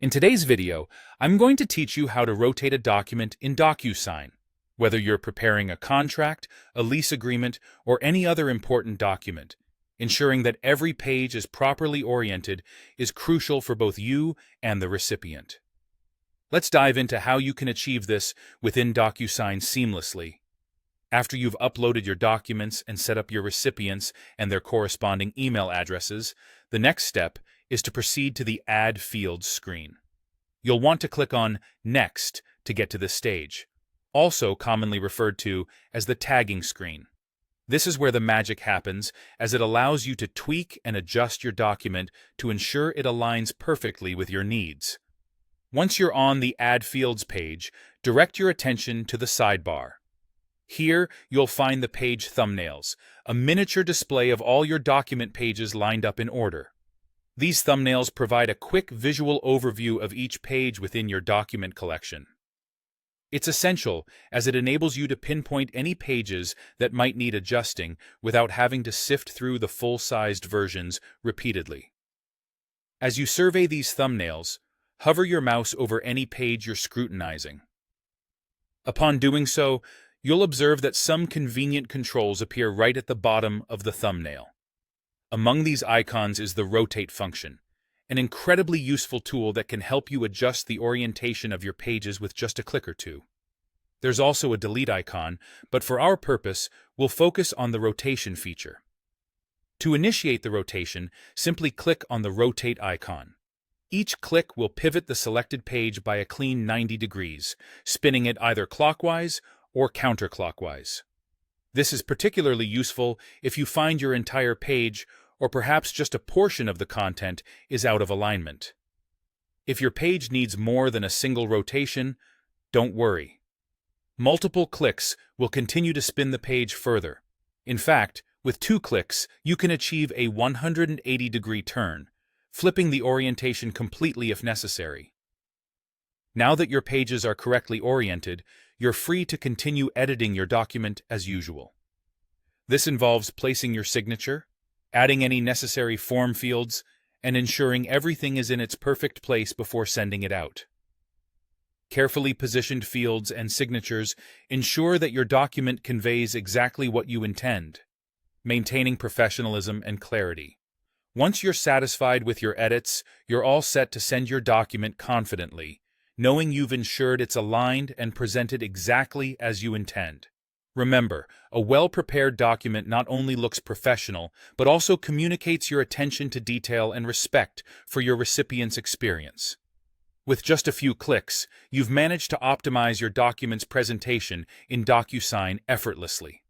In today's video, I'm going to teach you how to rotate a document in DocuSign. Whether you're preparing a contract, a lease agreement, or any other important document, ensuring that every page is properly oriented is crucial for both you and the recipient. Let's dive into how you can achieve this within DocuSign seamlessly. After you've uploaded your documents and set up your recipients and their corresponding email addresses, the next step is to proceed to the Add Fields screen. You'll want to click on Next to get to this stage, also commonly referred to as the tagging screen. This is where the magic happens, as it allows you to tweak and adjust your document to ensure it aligns perfectly with your needs. Once you're on the Add Fields page, direct your attention to the sidebar. Here, you'll find the page thumbnails, a miniature display of all your document pages lined up in order. These thumbnails provide a quick visual overview of each page within your document collection. It's essential as it enables you to pinpoint any pages that might need adjusting without having to sift through the full-sized versions repeatedly. As you survey these thumbnails, hover your mouse over any page you're scrutinizing. Upon doing so, you'll observe that some convenient controls appear right at the bottom of the thumbnail. Among these icons is the Rotate function, an incredibly useful tool that can help you adjust the orientation of your pages with just a click or two. There's also a Delete icon, but for our purpose, we'll focus on the Rotation feature. To initiate the rotation, simply click on the Rotate icon. Each click will pivot the selected page by a clean 90 degrees, spinning it either clockwise or counterclockwise. This is particularly useful if you find your entire page, or perhaps just a portion of the content, is out of alignment. If your page needs more than a single rotation, don't worry. Multiple clicks will continue to spin the page further. In fact, with 2 clicks, you can achieve a 180-degree turn, flipping the orientation completely if necessary. Now that your pages are correctly oriented, you're free to continue editing your document as usual. This involves placing your signature, adding any necessary form fields, and ensuring everything is in its perfect place before sending it out. Carefully positioned fields and signatures ensure that your document conveys exactly what you intend, maintaining professionalism and clarity. Once you're satisfied with your edits, you're all set to send your document confidently, knowing you've ensured it's aligned and presented exactly as you intend. Remember, a well-prepared document not only looks professional, but also communicates your attention to detail and respect for your recipient's experience. With just a few clicks, you've managed to optimize your document's presentation in DocuSign effortlessly.